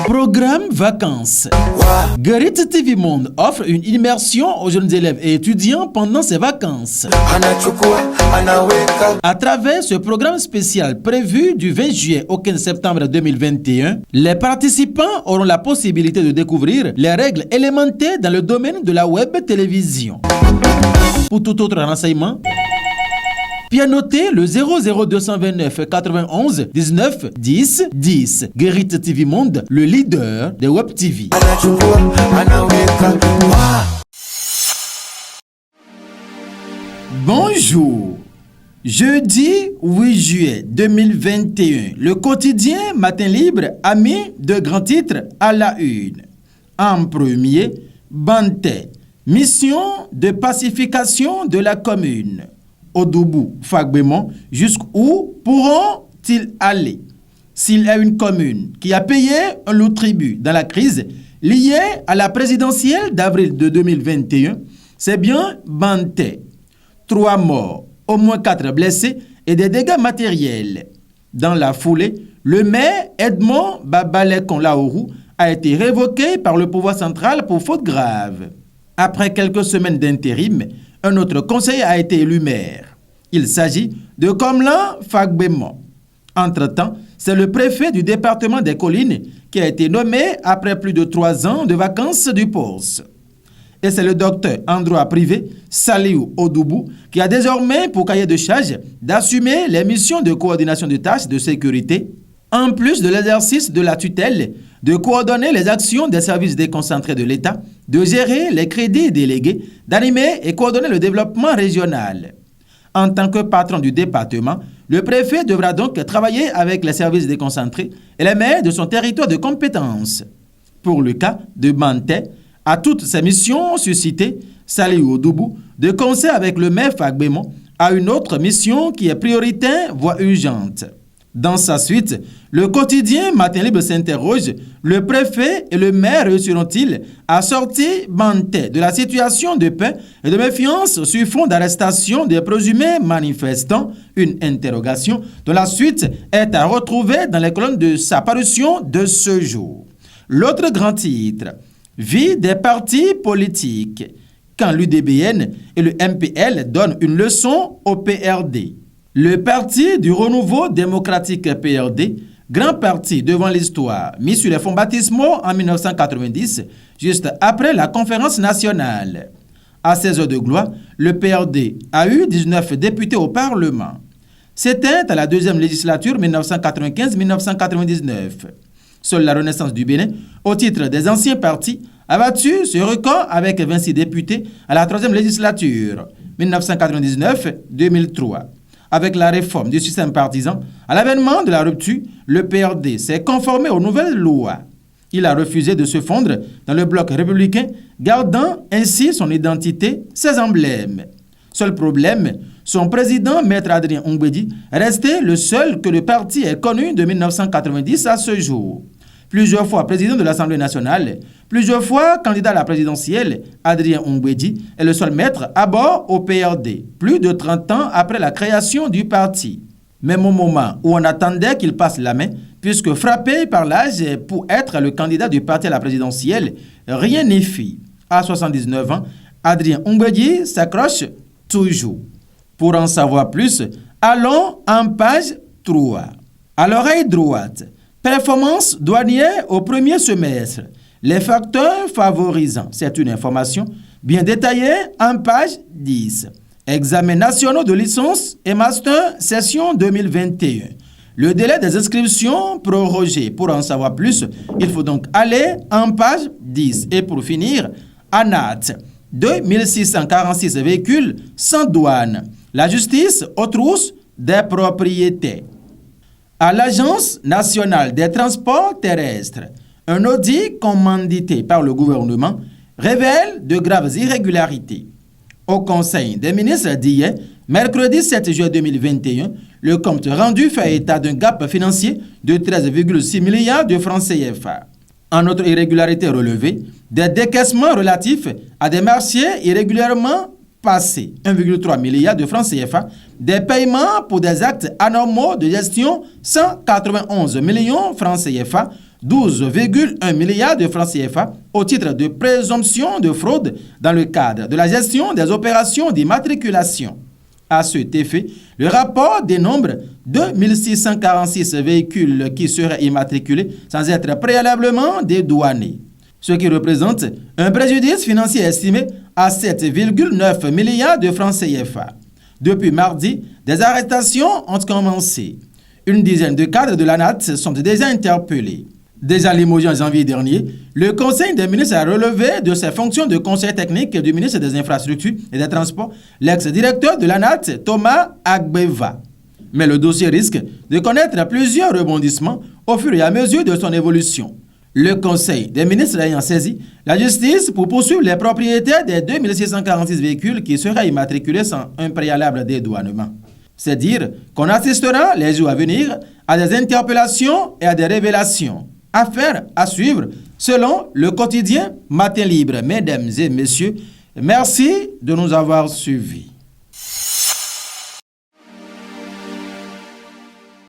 Programme vacances. Guérit TV Monde offre une immersion aux jeunes élèves et étudiants pendant ces vacances. À travers ce programme spécial prévu du 20 juillet au 15 septembre 2021, les participants auront la possibilité de découvrir les règles élémentaires dans le domaine de la web télévision. Pour tout autre renseignement, pianoter le 00229 91 19 10 10. Guérit TV Monde, le leader des Web TV. Bonjour. Jeudi 8 juillet 2021, le quotidien Matin Libre a mis de grands titres à la une. En premier, Banté, mission de pacification de la commune. Odoubou, Fagbemont, jusqu'où pourront-ils aller? S'il y a une commune qui a payé un lourd tribut dans la crise liée à la présidentielle d'avril de 2021, c'est bien Banté. 3 morts, au moins 4 blessés et des dégâts matériels. Dans la foulée, le maire Edmond Babalekon Laourou a été révoqué par le pouvoir central pour faute grave. Après quelques semaines d'intérim, un autre conseiller a été élu maire. Il s'agit de Komlan Fagbemont. Entre-temps, c'est le préfet du département des Collines qui a été nommé après plus de 3 ans de vacances du poste. Et c'est le docteur en droit privé, Saliou Odoubou, qui a désormais pour cahier de charge d'assumer les missions de coordination de tâches de sécurité, en plus de l'exercice de la tutelle, de coordonner les actions des services déconcentrés de l'État, de gérer les crédits délégués, d'animer et coordonner le développement régional. En tant que patron du département, le préfet devra donc travailler avec les services déconcentrés et les maires de son territoire de compétence. Pour le cas de Banté, à toutes ces missions suscitées, Saliou Odoubou, de concert avec le maire Fagbemont, a une autre mission qui est prioritaire, voire urgente. Dans sa suite, le quotidien Matin Libre s'interroge, le préfet et le maire réussiront-ils à sortir Banté de la situation de paix et de méfiance sur fond d'arrestation des présumés manifestants? Une interrogation dont la suite est à retrouver dans les colonnes de sa parution de ce jour. L'autre grand titre, vie des partis politiques, quand l'UDBN et le MPL donnent une leçon au PRD. Le Parti du Renouveau démocratique PRD, grand parti devant l'histoire, mis sur les fonds baptismaux en 1990, juste après la conférence nationale. À 16 heures de gloire, le PRD a eu 19 députés au Parlement. C'était à la deuxième législature 1995-1999. Seule la Renaissance du Bénin, au titre des anciens partis, a battu ce record avec 26 députés à la troisième législature 1999-2003. Avec la réforme du système partisan, à l'avènement de la rupture, le PRD s'est conformé aux nouvelles lois. Il a refusé de se fondre dans le bloc républicain, gardant ainsi son identité, ses emblèmes. Seul problème, son président, Maître Adrien Ongwedi, est resté le seul que le parti ait connu de 1990 à ce jour. Plusieurs fois président de l'Assemblée nationale, plusieurs fois candidat à la présidentielle, Adrien Ongwedi est le seul maître à bord au PRD, plus de 30 ans après la création du parti. Même au moment où on attendait qu'il passe la main, puisque frappé par l'âge pour être le candidat du parti à la présidentielle, rien n'est fait. À 79 ans, Adrien Ongwedi s'accroche toujours. Pour en savoir plus, allons en page 3. À l'oreille droite, performance douanière au premier semestre. Les facteurs favorisants. C'est une information bien détaillée en page 10. Examens nationaux de licence et master session 2021. Le délai des inscriptions prorogé. Pour en savoir plus, il faut donc aller en page 10. Et pour finir, ANAT, 2646 véhicules sans douane. La justice aux trousses des propriétaires. À l'Agence nationale des transports terrestres, un audit commandité par le gouvernement révèle de graves irrégularités. Au Conseil des ministres d'hier, mercredi 7 juillet 2021, le compte rendu fait état d'un gap financier de 13,6 milliards de francs CFA. En autre irrégularité relevée, des décaissements relatifs à des marchés irrégulièrement passés, 1,3 milliard de francs CFA, des paiements pour des actes anormaux de gestion, 191 millions francs CFA, 12,1 milliards de francs CFA au titre de présomption de fraude dans le cadre de la gestion des opérations d'immatriculation. À cet effet, le rapport dénombre 2646 véhicules qui seraient immatriculés sans être préalablement dédouanés, ce qui représente un préjudice financier estimé à 7,9 milliards de francs CFA. Depuis mardi, des arrestations ont commencé. Une dizaine de cadres de l'ANAT sont déjà interpellés. Déjà limogé en janvier dernier, le Conseil des ministres a relevé de ses fonctions de conseiller technique du ministre des Infrastructures et des Transports l'ex-directeur de l'ANAT, Thomas Agbeva. Mais le dossier risque de connaître plusieurs rebondissements au fur et à mesure de son évolution. Le Conseil des ministres ayant saisi la justice pour poursuivre les propriétaires des 2646 véhicules qui seraient immatriculés sans un préalable dédouanement. C'est dire qu'on assistera les jours à venir à des interpellations et à des révélations. Affaire à suivre selon le quotidien Matin Libre. Mesdames et messieurs, merci de nous avoir suivis.